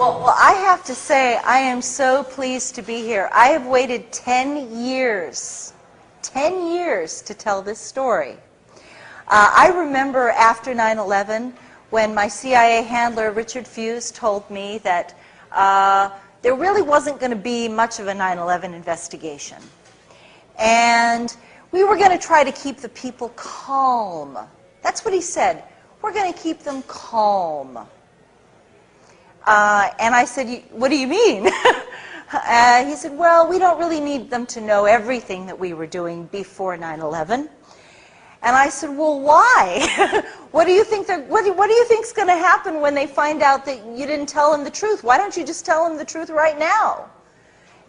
Well, I have to say, I am so pleased to be here. I have waited 10 years to tell this story. I remember after 9/11 when my CIA handler, Richard Fuse, told me that there really wasn't going to be much of a 9/11 investigation. And we were going to try to keep the people calm. That's what he said. We're going to keep them calm. And I said, what do you mean? He said, well, we don't really need them to know everything that we were doing before 9/11. And I said, well, why? What do you think is going to happen when they find out that you didn't tell them the truth? Why don't you just tell them the truth right now?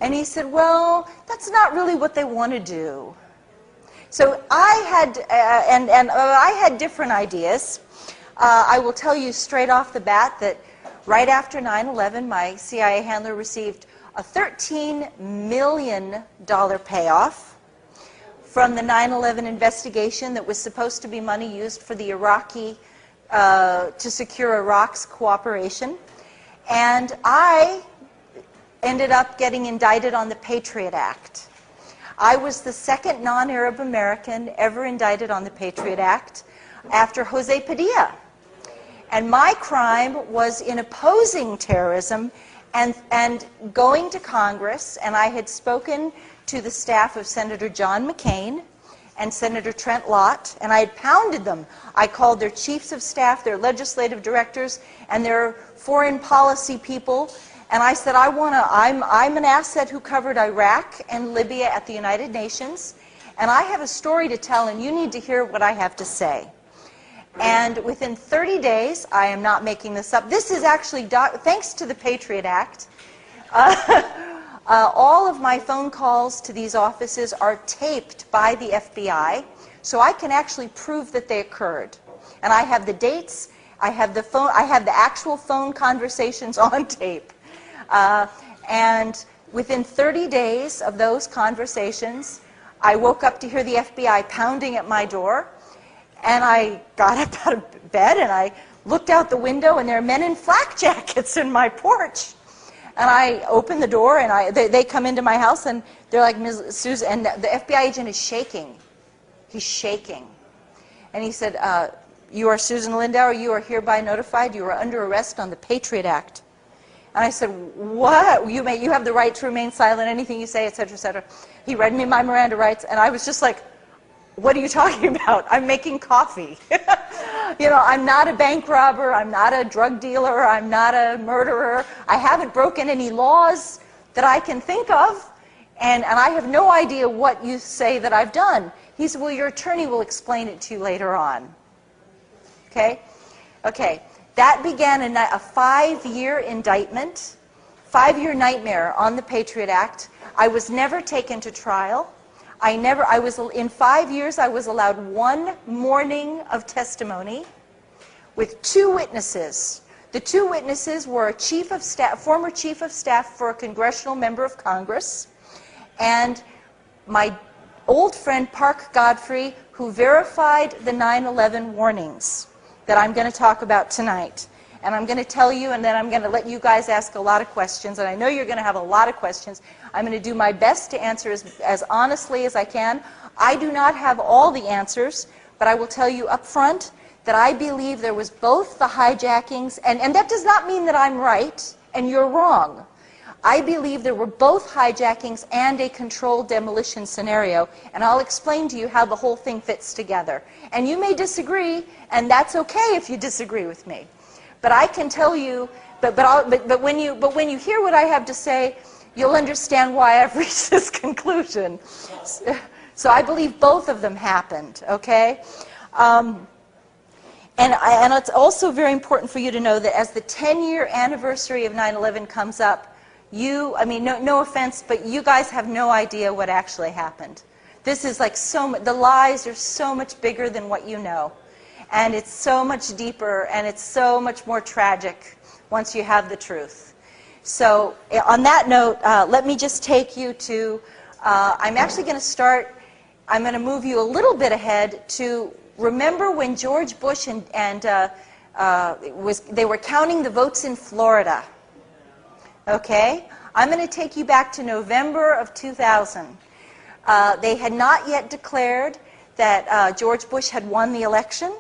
And he said, well, that's not really what they want to do. So I had, I had different ideas. I will tell you straight off the bat that right after 9/11, my CIA handler received a $13 million payoff from the 9/11 investigation that was supposed to be money used for the Iraqi, to secure Iraq's cooperation. And I ended up getting indicted on the Patriot Act. I was the second non-Arab American ever indicted on the Patriot Act after Jose Padilla. And my crime was in opposing terrorism and going to Congress, and I had spoken to the staff of Senator John McCain and Senator Trent Lott, and I had pounded them. I called their chiefs of staff, their legislative directors, and their foreign policy people, and I said, I'm an asset who covered Iraq and Libya at the United Nations, and I have a story to tell, and you need to hear what I have to say. And within 30 days, I am not making this up, this is actually, thanks to the Patriot Act, all of my phone calls to these offices are taped by the FBI, so I can actually prove that they occurred. And I have the dates, I have the actual phone conversations on tape. And within 30 days of those conversations, I woke up to hear the FBI pounding at my door. And I got up out of bed and I looked out the window, and there are men in flak jackets in my porch. And I opened the door, and they come into my house, and they're like, Ms. Susan, and the FBI agent is shaking. He's shaking. And he said, you are Susan Lindauer, you are hereby notified, you are under arrest on the Patriot Act. And I said, what? You have the right to remain silent, anything you say, etc., etc. He read me my Miranda rights, and I was just like, what are you talking about? I'm making coffee. You know, I'm not a bank robber, I'm not a drug dealer, I'm not a murderer. I haven't broken any laws that I can think of, and I have no idea what you say that I've done. He said, well, your attorney will explain it to you later on. Okay? Okay. That began a 5-year indictment, 5-year nightmare on the Patriot Act. I was never taken to trial. In 5 years, I was allowed 1 morning of testimony with 2 witnesses. The 2 witnesses were a former chief of staff for a congressional member of Congress, and my old friend Park Godfrey, who verified the 9/11 warnings that I'm going to talk about tonight. And I'm going to tell you, and then I'm going to let you guys ask a lot of questions, and I know you're going to have a lot of questions. I'm going to do my best to answer as honestly as I can. I do not have all the answers, but I will tell you up front that I believe there was both the hijackings, and that does not mean that I'm right and you're wrong. I believe there were both hijackings and a controlled demolition scenario, and I'll explain to you how the whole thing fits together. And you may disagree, and that's okay if you disagree with me. But I can tell you, but when you hear what I have to say, you'll understand why I've reached this conclusion. So I believe both of them happened, okay? And it's also very important for you to know that as the 10-year anniversary of 9/11 comes up, no offense, but you guys have no idea what actually happened. This is like the lies are so much bigger than what you know. And it's so much deeper, and it's so much more tragic once you have the truth. So on that note, let me just take you to, I'm actually going to start, I'm going to move you a little bit ahead to remember when George Bush they were counting the votes in Florida. Okay? I'm going to take you back to November of 2000. They had not yet declared that George Bush had won the election.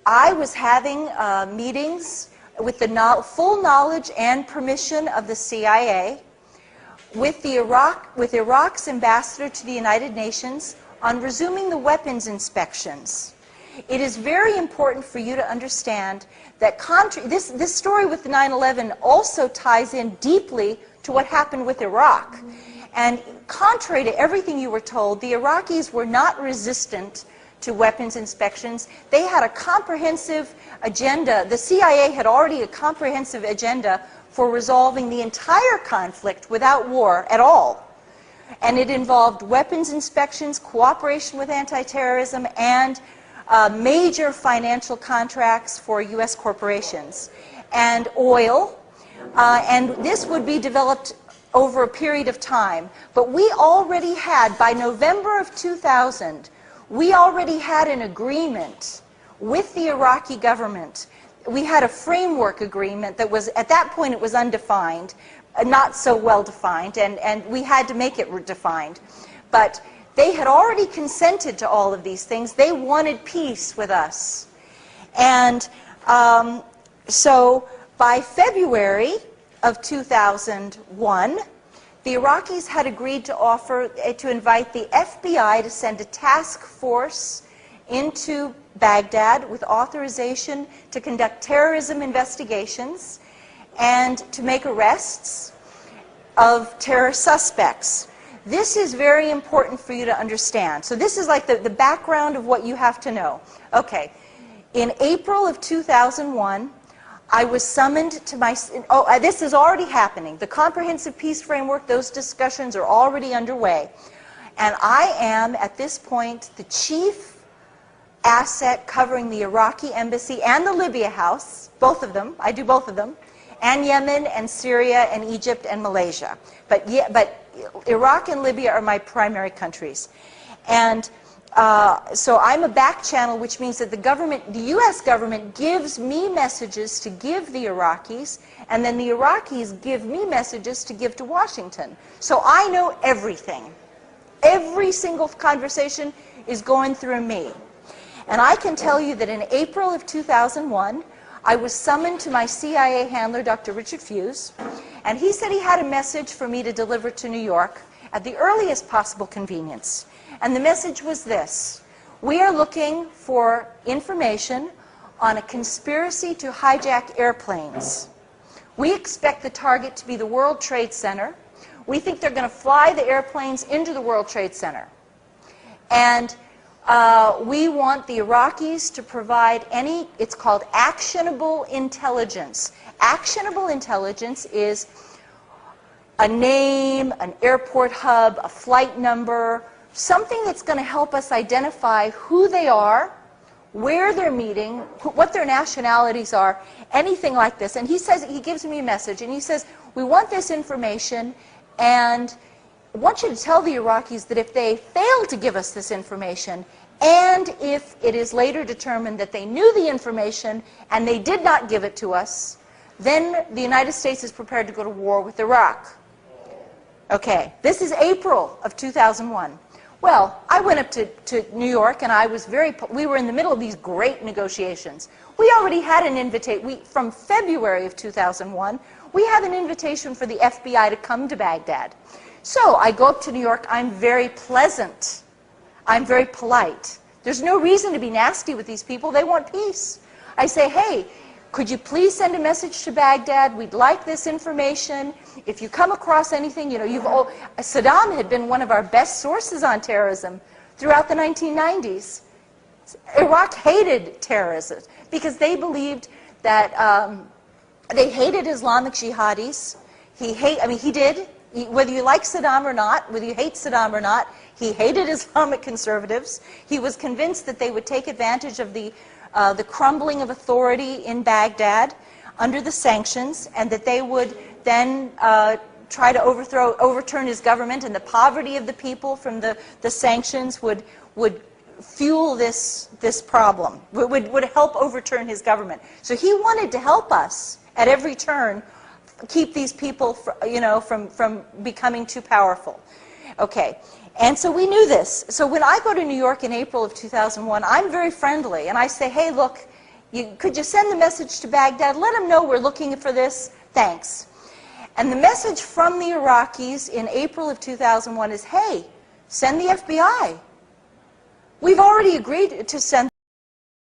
I was having meetings with the full knowledge and permission of the CIA with Iraq's ambassador to the United Nations on resuming the weapons inspections. It is very important for you to understand that this story with the 9/11 also ties in deeply to what happened with Iraq. And contrary to everything you were told, the Iraqis were not resistant to weapons inspections. They had a comprehensive agenda. The CIA had already a comprehensive agenda for resolving the entire conflict without war at all. And it involved weapons inspections, cooperation with anti-terrorism, and major financial contracts for U.S. corporations, and oil. And this would be developed over a period of time. But we already had, by November of 2000, we already had an agreement with the Iraqi government. We had a framework agreement that was, at that point, it was undefined, not so well defined, and we had to make it defined. But they had already consented to all of these things. They wanted peace with us. And so by February of 2001, the Iraqis had agreed to invite the FBI to send a task force into Baghdad with authorization to conduct terrorism investigations and to make arrests of terror suspects. This is very important for you to understand. So this is like the background of what you have to know. Okay, in April of 2001, I was summoned to this is already happening. The Comprehensive Peace Framework, those discussions are already underway. And I am, at this point, the chief asset covering the Iraqi embassy and the Libya house, both of them, I do both of them, and Yemen and Syria and Egypt and Malaysia. But Iraq and Libya are my primary countries. And so I'm a back channel, which means that the U.S. government gives me messages to give the Iraqis, and then the Iraqis give me messages to give to Washington. So I know everything. Every single conversation is going through me. And I can tell you that in April of 2001, I was summoned to my CIA handler, Dr. Richard Fuse, and he said he had a message for me to deliver to New York at the earliest possible convenience. And the message was this: we are looking for information on a conspiracy to hijack airplanes. We expect the target to be the World Trade Center. We think they're going to fly the airplanes into the World Trade Center. And we want the Iraqis to provide it's called actionable intelligence. Actionable intelligence is a name, an airport hub, a flight number, something that's going to help us identify who they are, where they're meeting, what their nationalities are, anything like this. And he says, he gives me a message, and he says, we want this information, and I want you to tell the Iraqis that if they fail to give us this information, and if it is later determined that they knew the information and they did not give it to us, then the United States is prepared to go to war with Iraq. Okay, this is April of 2001. Well, I went up to New York, and we were in the middle of these great negotiations. We already had an invitation. From February of 2001, we had an invitation for the FBI to come to Baghdad. So I go up to New York. I'm very pleasant. I'm very polite. There's no reason to be nasty with these people. They want peace. I say, hey, could you please send a message to Baghdad? We'd like this information. If you come across anything, Saddam had been one of our best sources on terrorism throughout the 1990s. Iraq hated terrorism because they believed that they hated Islamic jihadis. He did. Whether you like Saddam or not, whether you hate Saddam or not, he hated Islamic conservatives. He was convinced that they would take advantage of the crumbling of authority in Baghdad under the sanctions, and that they would then try to overturn his government, and the poverty of the people from the sanctions would fuel this problem, would help overturn his government. So he wanted to help us at every turn keep these people, from becoming too powerful. Okay, and so we knew this. So when I go to New York in April of 2001, I'm very friendly, and I say, hey, look, could you send the message to Baghdad? Let them know we're looking for this. Thanks. And the message from the Iraqis in April of 2001 is, hey, send the FBI. We've already agreed to send